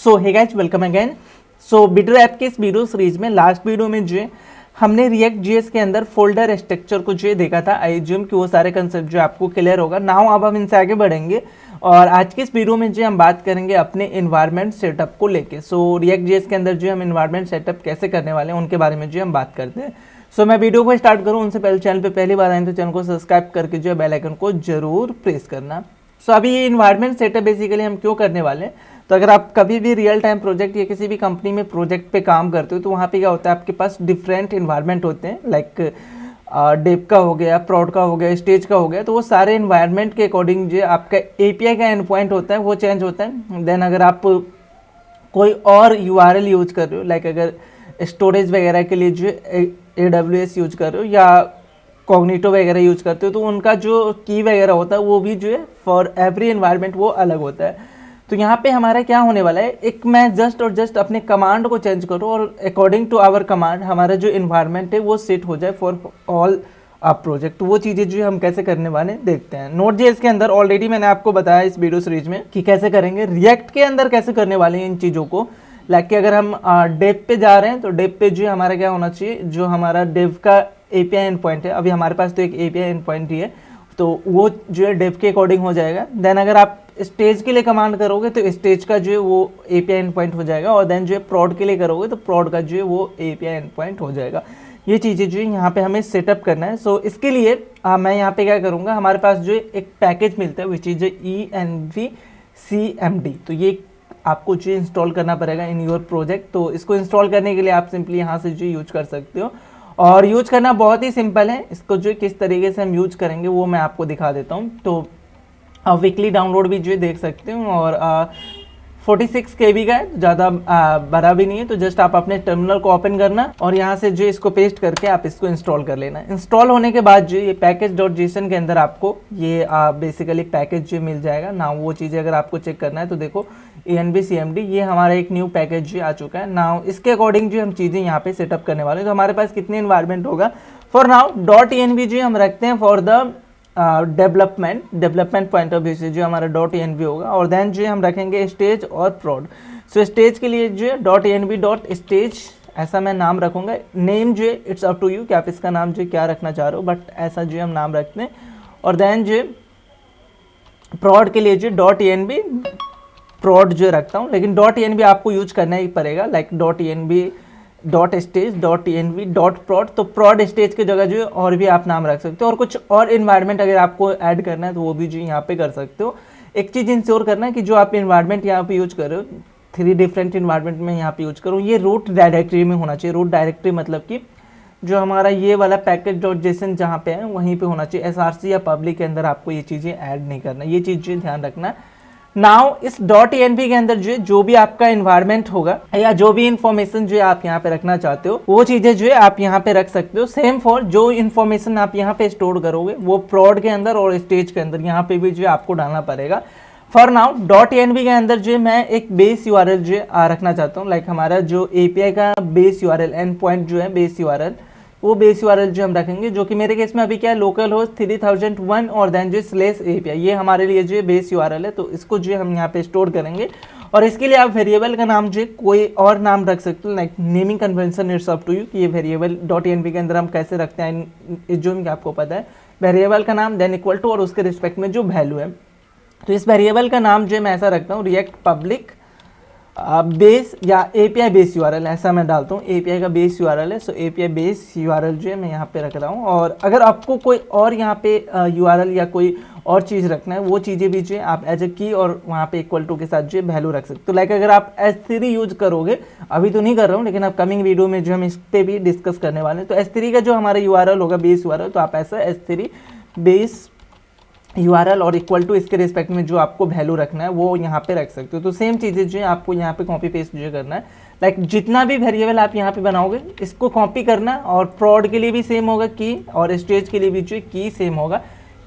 सो hey guys welcome again. सो bitter app के इस video series में लास्ट वीडियो में जो है हमने रिएक्ट जीएस के अंदर फोल्डर स्ट्रक्चर को जो है देखा था। आई ज्यूम कि वो सारे कंसेप्ट जो आपको क्लियर होगा। नाउ अब हम इनसे आगे बढ़ेंगे और आज के इस वीडियो में जो हम बात करेंगे अपने इन्वायरमेंट सेटअप को लेके। सो रिएक्ट जीएस के अंदर जो हम इन्वायरमेंट सेटअप कैसे करने वाले हैं उनके बारे में जो हम बात करते हैं। सो मैं वीडियो को स्टार्ट करूँ उनसे पहले चैनल पर पहली बार आए तो चैनल को सब्सक्राइब करके जो है बेल आइकन को जरूर प्रेस करना। सो अभी ये इन्वायरमेंट सेटअप बेसिकली हम क्यों करने वाले हैं, तो अगर आप कभी भी रियल टाइम प्रोजेक्ट या किसी भी कंपनी में प्रोजेक्ट पे काम करते हो तो वहाँ पे क्या होता है, आपके पास डिफरेंट इन्वायरमेंट होते हैं। लाइक डेव का हो गया, प्रॉड का हो गया, स्टेज का हो गया, तो वो सारे इन्वायरमेंट के अकॉर्डिंग जो आपका एपीआई का एंड पॉइंट होता है वो चेंज होता है। देन अगर आप कोई और यूआरएल यूज कर रहे हो, लाइक अगर स्टोरेज वगैरह के लिए जो AWS यूज कर रहे हो या कॉग्निटो वगैरह यूज करते हो, तो उनका जो की वगैरह होता है वो भी जो है फॉर एवरी इन्वायरमेंट वो अलग होता है। तो यहाँ पे हमारा क्या होने वाला है, एक मैं जस्ट अपने कमांड को चेंज करूँ और अकॉर्डिंग टू आवर कमांड हमारा जो इन्वायरमेंट है वो सेट हो जाए फॉर ऑल प्रोजेक्ट। तो वो चीज़ें जो हम कैसे करने वाले देखते हैं। नोड.जेएस के अंदर ऑलरेडी मैंने आपको बताया इस वीडियो सीरीज में कि कैसे करेंगे। रिएक्ट के अंदर कैसे करने वाले हैं इन चीज़ों को। लाइक कि अगर हम डेव पे जा रहे हैं तो डेव पे जो हमारा क्या होना चाहिए, जो हमारा डेव का एपीआई एंड पॉइंट है, अभी हमारे पास तो एक एपीआई एंड पॉइंट ही है, तो वो जो है डेव के अकॉर्डिंग हो जाएगा। देन अगर आप स्टेज के लिए कमांड करोगे तो स्टेज का जो है वो एपीआई एंड पॉइंट हो जाएगा, और देन जो है प्रॉड के लिए करोगे तो प्रॉड का जो है वो एपीआई एंड पॉइंट हो जाएगा। ये चीज़ें जो है यहाँ पे हमें सेटअप करना है। सो इसके लिए मैं यहाँ पे क्या करूँगा, हमारे पास जो एक पैकेज मिलता है विच इज ENVCMD, तो ये आपको जो इंस्टॉल करना पड़ेगा इन योर प्रोजेक्ट। तो इसको इंस्टॉल करने के लिए आप सिंपली यहाँ से जो यूज कर सकते हो, और यूज करना बहुत ही सिंपल है। इसको जो किस तरीके से हम यूज करेंगे वो मैं आपको दिखा देता हूँ। तो वीकली डाउनलोड भी जो देख सकते हो, और 46 KB का है, ज़्यादा बड़ा भी नहीं है। तो जस्ट आप अपने टर्मिनल को ओपन करना और यहाँ से जो इसको पेस्ट करके आप इसको इंस्टॉल कर लेना। इंस्टॉल होने के बाद जो ये पैकेज.json के अंदर आपको ये बेसिकली पैकेज जो मिल जाएगा ना, वो चीज़ें अगर आपको चेक करना है तो देखो ENVCMD ये हमारा एक न्यू पैकेज जो आ चुका है ना। इसके अकॉर्डिंग जो हम चीज़ें यहाँ पे सेटअप करने वाले हैं। तो हमारे पास कितने इन्वायरमेंट होगा फॉर नाउ .env जो हम रखते हैं for the development point of view से जो हमारा .env होगा, और देन जो हम रखेंगे स्टेज और प्रॉड। सो स्टेज के लिए जो है .env.stage ऐसा मैं नाम रखूँगा। नेम जो है इट्स अप टू यू कि आप इसका नाम जो क्या रखना चाह रहे हो, बट ऐसा जो हम नाम रखते हैं। और देन जो प्रॉड के लिए जो .env प्रॉड जो रखता हूँ, लेकिन .env आपको यूज करना ही पड़ेगा। लाइक .env.stage .env.prod, तो प्रॉड स्टेज की जगह जो है और भी आप नाम रख सकते हो, और कुछ और इन्वायरमेंट अगर आपको ऐड करना है तो वो भी जो यहाँ पे कर सकते हो। एक चीज़ इंश्योर करना है कि जो आप इन्वायरमेंट यहाँ पे यूज कर रहे हो, 3 डिफरेंट इन्वायरमेंट में यहाँ पे यूज करो, ये रूट डायरेक्टरी में होना चाहिए। रूट डायरेक्टरी मतलब कि जो हमारा ये वाला पैकेज.json जहाँ पे है वहीं पे होना चाहिए। SRC या पब्लिक के अंदर आपको ये चीज़ें ऐड नहीं करना, ये चीज़ जो ध्यान रखना। नाउ इस .env के अंदर जो भी आपका इन्वायरमेंट होगा या जो भी इंफॉर्मेशन जो आप यहाँ पे रखना चाहते हो वो चीज़ें जो है आप यहाँ पे रख सकते हो। सेम फॉर जो इन्फॉर्मेशन आप यहाँ पे स्टोर करोगे वो प्रॉड के अंदर और स्टेज के अंदर यहाँ पे भी जो है आपको डालना पड़ेगा। फॉर नाउ .env के अंदर जो मैं एक बेस यूआरएल जो रखना चाहता हूँ। लाइक हमारा जो एपीआई का बेस यूआरएल एंड पॉइंट जो है बेस यूआरएल, वो बेस यूआरएल जो हम रखेंगे, जो कि मेरे केस में अभी क्या है लोकल होस्ट 3001 और देन जो /API, ये हमारे लिए जो बेस यूआरएल है। तो इसको जो हम यहाँ पे स्टोर करेंगे, और इसके लिए आप वेरिएबल का नाम जो कोई और नाम रख सकते हो। Like naming convention it's up to you कि ये वेरिएबल .env के अंदर हम कैसे रखते हैं, जो आपको पता है। वेरिएबल का नाम देन इक्वल टू और उसके रिस्पेक्ट में जो वैल्यू है। तो इस वेरिएबल का नाम जो मैं ऐसा रखता हूँ रिएक्ट पब्लिक बेस या एपीआई बेस यूआरएल, ऐसा मैं डालता हूँ। एपीआई का बेस यूआरएल है, सो एपीआई बेस यूआरएल जो है मैं यहाँ पे रख रहा हूँ। और अगर आपको कोई और यहाँ पे यूआरएल या कोई और चीज़ रखना है वो चीज़ें भी जो है आप एज ए की और वहाँ पे इक्वल टू के साथ जो है वैल्यू रख सकते हो। तो लाइक अगर आप S3 यूज करोगे, अभी तो नहीं कर रहा हूँ लेकिन अपकमिंग वीडियो में जो हम इस पर भी डिस्कस करने वाले हैं, तो S3 का जो हमारा यूआरएल होगा बेस यूआरएल, तो आप ऐसा S3 बेस यूआरएल और इक्वल टू इसके रिस्पेक्ट में जो आपको वैल्यू रखना है वो यहाँ पे रख सकते हो। तो सेम चीज़ें जो है आपको यहाँ पे कॉपी पेस्ट जो करना है। लाइक जितना भी वेरिएबल आप यहाँ पे बनाओगे इसको कॉपी करना, और प्रॉड के लिए भी सेम होगा की, और स्टेज के लिए भी जो की सेम होगा।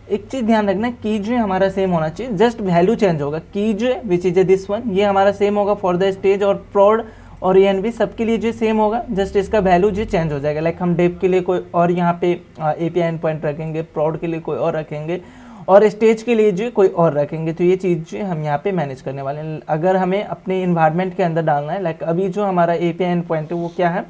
एक चीज़ ध्यान रखना, की जो है हमारा सेम होना चाहिए, जस्ट वैल्यू चेंज होगा। की जो है विच इज दिस वन, ये हमारा सेम होगा फॉर द स्टेज और प्रॉड और ENV सबके लिए जो सेम होगा, जस्ट इसका वैल्यू जो चेंज हो जाएगा। लाइक हम डेव के लिए कोई और यहाँ पे एपीआई एंड पॉइंट रखेंगे, प्रॉड के लिए कोई और रखेंगे, और स्टेज के लिए जो कोई और रखेंगे। तो ये चीज़ जो हम यहाँ पे मैनेज करने वाले हैं। अगर हमें अपने इन्वायरमेंट के अंदर डालना है, लाइक अभी जो हमारा API एंड पॉइंट है वो क्या है,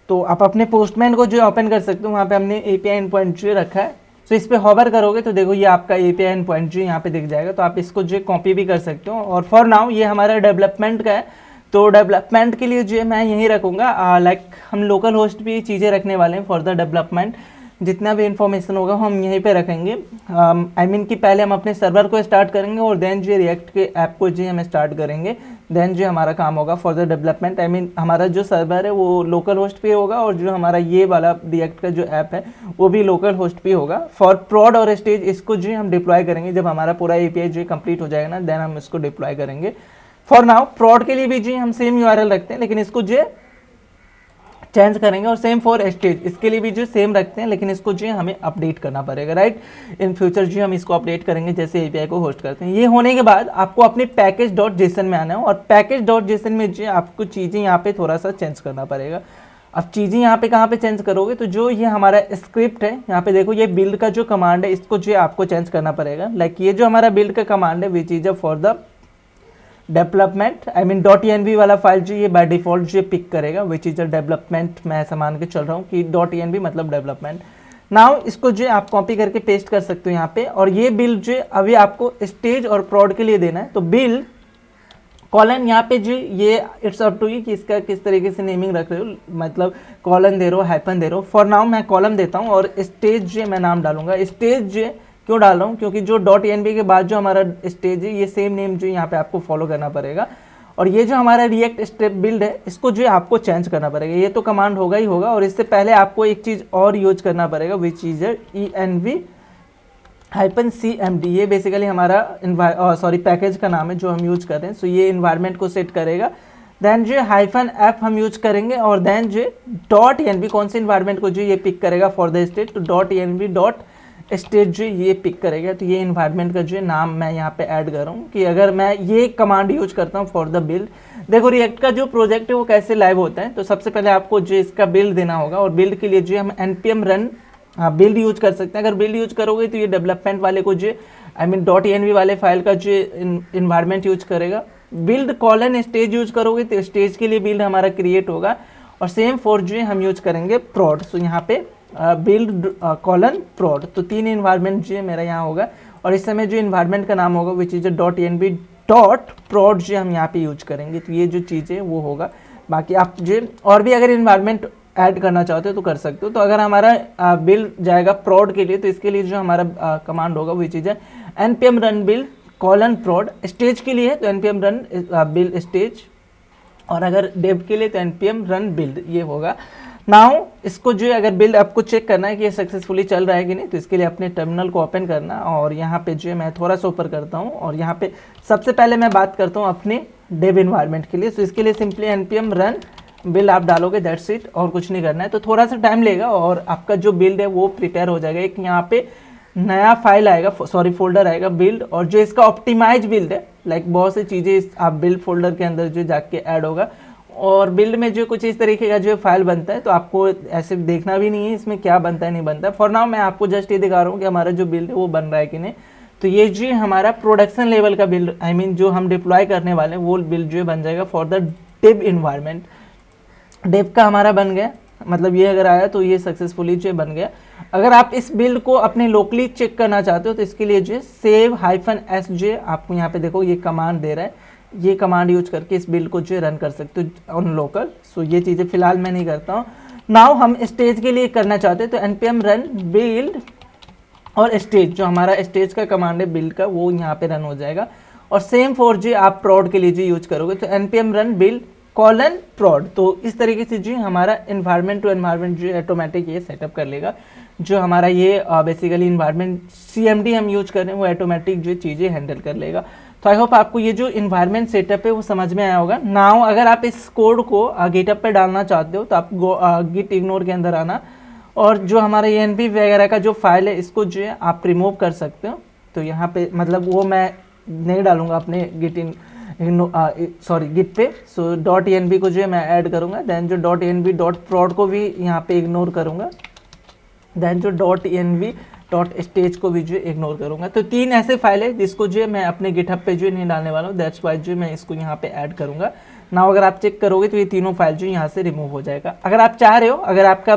तो आप अपने पोस्टमैन को जो ओपन कर सकते हो, वहाँ पे हमने API एंड पॉइंट जो रखा है। तो इस पर हॉवर करोगे तो देखो ये आपका API एंड पॉइंट जो यहाँ पे दिख जाएगा। तो आप इसको जो कॉपी भी कर सकते हो। और फॉर नाउ ये हमारा डेवलपमेंट का है, तो डेवलपमेंट के लिए जो मैं यहीं रखूँगा। लाइक हम लोकल होस्ट भी चीज़ें रखने वाले हैं फॉर द डेवलपमेंट। जितना भी इंफॉर्मेशन होगा हम यहीं पे रखेंगे। आई मीन कि पहले हम अपने सर्वर को स्टार्ट करेंगे और देन जो रिएक्ट के ऐप को जो हम स्टार्ट करेंगे, देन जो हमारा काम होगा for the development. I mean हमारा जो सर्वर है वो लोकल होस्ट पे होगा और जो हमारा ये वाला रिएक्ट का जो ऐप है वो भी लोकल होस्ट पे होगा। फॉर प्रोड और स्टेज इसको जो हम डिप्लॉय करेंगे जब हमारा पूरा API जो कंप्लीट हो जाएगा ना, देन हम इसको डिप्लॉय करेंगे। फॉर नाउ प्रोड के लिए भी जी हम सेम URL रखते हैं, लेकिन इसको जो चेंज करेंगे। और सेम फॉर स्टेज, इसके लिए भी जो सेम रखते हैं, लेकिन इसको जो हमें अपडेट करना पड़ेगा, राइट। इन फ्यूचर जो हम इसको अपडेट करेंगे जैसे API को होस्ट करते हैं। ये होने के बाद आपको अपने package.json में आना है और package.json में जो आपको चीज़ें यहाँ पे थोड़ा सा चेंज करना पड़ेगा। अब चीज़ें यहाँ पे कहाँ पे चेंज करोगे, तो जो ये हमारा स्क्रिप्ट है यहाँ पे देखो, ये बिल्ड का जो कमांड है इसको जो आपको चेंज करना पड़ेगा। लाइक ये जो हमारा बिल्ड का कमांड है which is for the development, I mean .env वाला फाइल जो ये बाय डिफॉल्ट जो पिक करेगा विच इज अ डेवलपमेंट। मैं ऐसा मान के चल रहा हूँ कि .env मतलब डेवलपमेंट। नाउ इसको जो आप कॉपी करके पेस्ट कर सकते हो यहाँ पे। और ये बिल्ड जो अभी आपको स्टेज और प्रोड के लिए देना है, तो बिल्ड कॉलन यहाँ पे जो ये इट्स अप टू यू कि इसका किस तरीके से नेमिंग रख रहे हो, मतलब कॉलन दे रहे हो, हाइपन दे रहे हो। फॉर नाउ मैं कॉलम देता हूँ और स्टेज जो मैं नाम डालूंगा। स्टेज जो क्यों डाल रहा हूँ, क्योंकि जो .env के बाद जो हमारा स्टेज है ये सेम नेम जो यहाँ पे आपको फॉलो करना पड़ेगा। और ये जो हमारा रिएक्ट स्टेप बिल्ड है इसको जो आपको चेंज करना पड़ेगा। ये तो कमांड होगा ही होगा, और इससे पहले आपको एक चीज़ और यूज करना पड़ेगा विच इज env-cmd। ये बेसिकली हमारा पैकेज का नाम है जो हम यूज कर रहे हैं। सो ये इन्वायरमेंट को सेट करेगा। देन जो -f हम यूज करेंगे और देन जो .env कौन से इन्वायरमेंट को जो ये पिक करेगा फॉर द स्टेट, तो .env स्टेज जो ये पिक करेगा। तो ये इन्वायरमेंट का जो नाम मैं यहाँ पे ऐड कर रहा हूँ कि अगर मैं ये कमांड यूज करता हूँ फॉर द बिल्ड। देखो रिएक्ट का जो प्रोजेक्ट है वो कैसे लाइव होता है, तो सबसे पहले आपको जो इसका बिल्ड देना होगा। और बिल्ड के लिए जो हम npm रन बिल्ड यूज कर सकते हैं। अगर बिल्ड यूज करोगे तो ये डेवलपमेंट वाले को जो आई मीन .env वाले फाइल का जो इन्वायरमेंट यूज करेगा। बिल्ड कॉलन स्टेज यूज करोगे तो स्टेज के लिए बिल्ड हमारा क्रिएट होगा। और सेम फॉर जो हम यूज करेंगे प्रोड। सो यहाँ पे बिल्ड कॉलन प्रोड, तो 3 इन्वायरमेंट जो मेरा यहाँ होगा। और इस समय जो इन्वायरमेंट का नाम होगा विच इज .env.prod जो हम यहाँ पे यूज करेंगे। तो ये जो चीज़ है वो होगा। बाकी आप जो और भी अगर इन्वायरमेंट ऐड करना चाहते हो तो कर सकते हो। तो अगर हमारा बिल्ड जाएगा प्रोड के लिए, तो इसके लिए जो हमारा कमांड होगा which is npm run build colon प्रोड। स्टेज के लिए है तो npm रन बिल्ड स्टेज, और अगर डेव के लिए तो npm रन बिल्ड ये होगा। नाउ इसको जो है अगर बिल्ड आपको चेक करना है कि ये सक्सेसफुली चल रहा है कि नहीं, तो इसके लिए अपने टर्मिनल को ओपन करना। और यहाँ पे जो है मैं थोड़ा सा ऊपर करता हूँ और यहाँ पे सबसे पहले मैं बात करता हूँ अपने डेव इन्वायरमेंट के लिए। तो इसके लिए सिंपली npm रन बिल्ड आप डालोगे, दैट्स इट, और कुछ नहीं करना है। तो थोड़ा सा टाइम लेगा और आपका जो बिल्ड है वो प्रिपेयर हो जाएगा। एक यहाँ पे नया फाइल आएगा, फोल्डर आएगा बिल्ड, और जो इसका ऑप्टिमाइज बिल्ड है, लाइक बहुत सी चीज़ें आप बिल्ड फोल्डर के अंदर जो जाके ऐड होगा। और बिल्ड में जो कुछ इस तरीके का जो फाइल बनता है, तो आपको ऐसे देखना भी नहीं है इसमें क्या बनता है नहीं बनता है। फॉर नाउ मैं आपको जस्ट ये दिखा रहा हूँ कि हमारा जो बिल्ड है वो बन रहा है कि नहीं। तो ये जो हमारा प्रोडक्शन लेवल का बिल्ड, आई मीन जो हम डिप्लॉय करने वाले हैं वो बिल्ड जो बन जाएगा for the dev environment. Dev का हमारा बन गया, मतलब ये अगर आया तो ये सक्सेसफुली जो बन गया। अगर आप इस बिल्ड को अपने लोकली चेक करना चाहते हो तो इसके लिए जो सेव -s जो आपको यहाँ पे देखो ये कमांड दे रहा है, ये कमांड यूज करके इस बिल्ड को जो रन कर सकते हो ऑन लोकल। सो ये चीज़ें फिलहाल मैं नहीं करता हूँ। नाउ हम स्टेज के लिए करना चाहते हैं तो npm रन बिल्ड और स्टेज, जो हमारा स्टेज का कमांड है बिल्ड का, वो यहाँ पे रन हो जाएगा। और सेम फॉर जो आप प्रोड के लिए जो यूज करोगे तो npm रन बिल्ड कॉलन प्रोड। तो इस तरीके से जो हमारा इन्वायरमेंट टू इन्वायरमेंट जो ऑटोमेटिक ये सेटअप कर लेगा। जो हमारा ये बेसिकली इन्वायरमेंट CMD हम यूज कर रहे हैं वो ऑटोमेटिक जो चीज़ें हैंडल कर लेगा। तो आई होप आपको ये जो इन्वायरमेंट सेटअप है वो समझ में आया होगा। नाउ अगर आप इस कोड को गिटअप पे डालना चाहते हो तो आप गिट इग्नोर के अंदर आना, और जो हमारा env वगैरह का जो फाइल है इसको जो है आप रिमूव कर सकते हो। तो यहाँ पे मतलब वो मैं नहीं डालूंगा अपने गिट पे। सो .env को जो है मैं ऐड करूँगा। देन जो .env.prod को भी यहाँ पे इग्नोर करूँगा। देन जो .env डॉट स्टेज को भी जो इग्नोर करूंगा। तो 3 ऐसे फाइल है जिसको जो है मैं अपने गिटहब पे जो नहीं डालने वाला हूँ, दैट्स वाई जो मैं इसको यहाँ पे ऐड करूंगा ना। अगर आप चेक करोगे तो ये तीनों फाइल जो यहाँ से रिमूव हो जाएगा। अगर आप चाह रहे हो, अगर आपका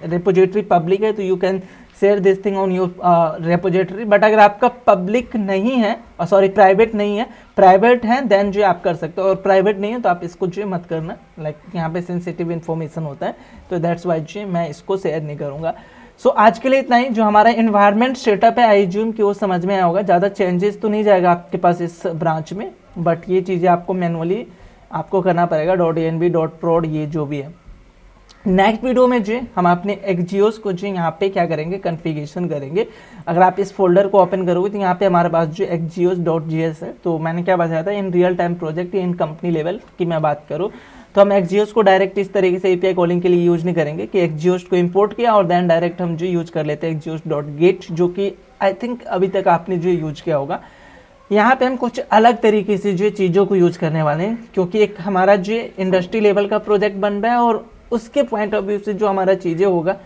रिपोजिटरी पब्लिक है तो you can share this thing on your repository, but अगर आपका पब्लिक नहीं है, सॉरी प्राइवेट नहीं है, प्राइवेट है देन जो आप कर सकते हो, और प्राइवेट नहीं है तो आप इसको जो मत करना, लाइक यहाँ पे सेंसिटिव इन्फॉर्मेशन होता है, तो दैट्स वाई जो मैं इसको शेयर नहीं करूँगा। सो आज के लिए इतना ही। जो हमारा इन्वायरमेंट सेटअप है आई ज्यूम कि वो समझ में आया होगा, ज़्यादा चेंजेस तो नहीं जाएगा आपके पास इस ब्रांच में, बट ये चीज़ें आपको मैनुअली आपको करना पड़ेगा, .env .prod ये जो भी है। नेक्स्ट वीडियो में जो हम अपने एक्जियोस को जो यहाँ पे क्या करेंगे, कॉन्फ़िगरेशन करेंगे। अगर आप इस फोल्डर को ओपन करोगे तो यहाँ पे हमारे पास जो एक्जियोस.js है, तो मैंने क्या बताया था, in real time project in company level की मैं बात करूँ तो हम एक्जियोस को डायरेक्ट इस तरीके से एपीआई कॉलिंग के लिए यूज नहीं करेंगे कि एक्जियोस को इंपोर्ट किया और देन डायरेक्ट हम जो यूज कर लेते हैं एक्जियोस.get, जो कि आई थिंक अभी तक आपने जो यूज किया होगा। यहाँ पे हम कुछ अलग तरीके से जो चीज़ों को यूज करने वाले हैं, क्योंकि एक हमारा जो इंडस्ट्री लेवल का प्रोजेक्ट बन रहा है और उसके पॉइंट ऑफ व्यू से जो हमारा चीज़ें होगा,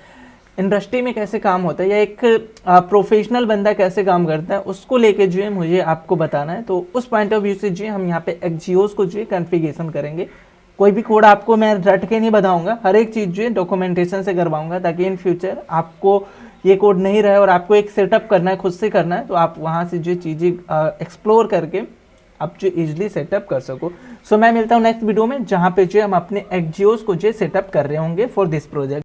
इंडस्ट्री में कैसे काम होता है या एक प्रोफेशनल बंदा कैसे काम करता है, उसको लेके जो है मुझे आपको बताना है। तो उस पॉइंट ऑफ व्यू से जो हम यहाँ पे एक्जियोस को जो है कॉन्फ़िगरेशन करेंगे। कोई भी कोड आपको मैं रट के नहीं बताऊंगा, हर एक चीज़ जो है डॉक्यूमेंटेशन से करवाऊंगा, ताकि इन फ्यूचर आपको ये कोड नहीं रहे और आपको एक सेटअप करना है, खुद से करना है, तो आप वहाँ से जो चीज़ें एक्सप्लोर करके आप जो इजीली सेटअप कर सको। सो मैं मिलता हूँ नेक्स्ट वीडियो में, जहाँ पे जो हम अपने एक्जियोस को जो सेटअप कर रहे होंगे फॉर दिस प्रोजेक्ट।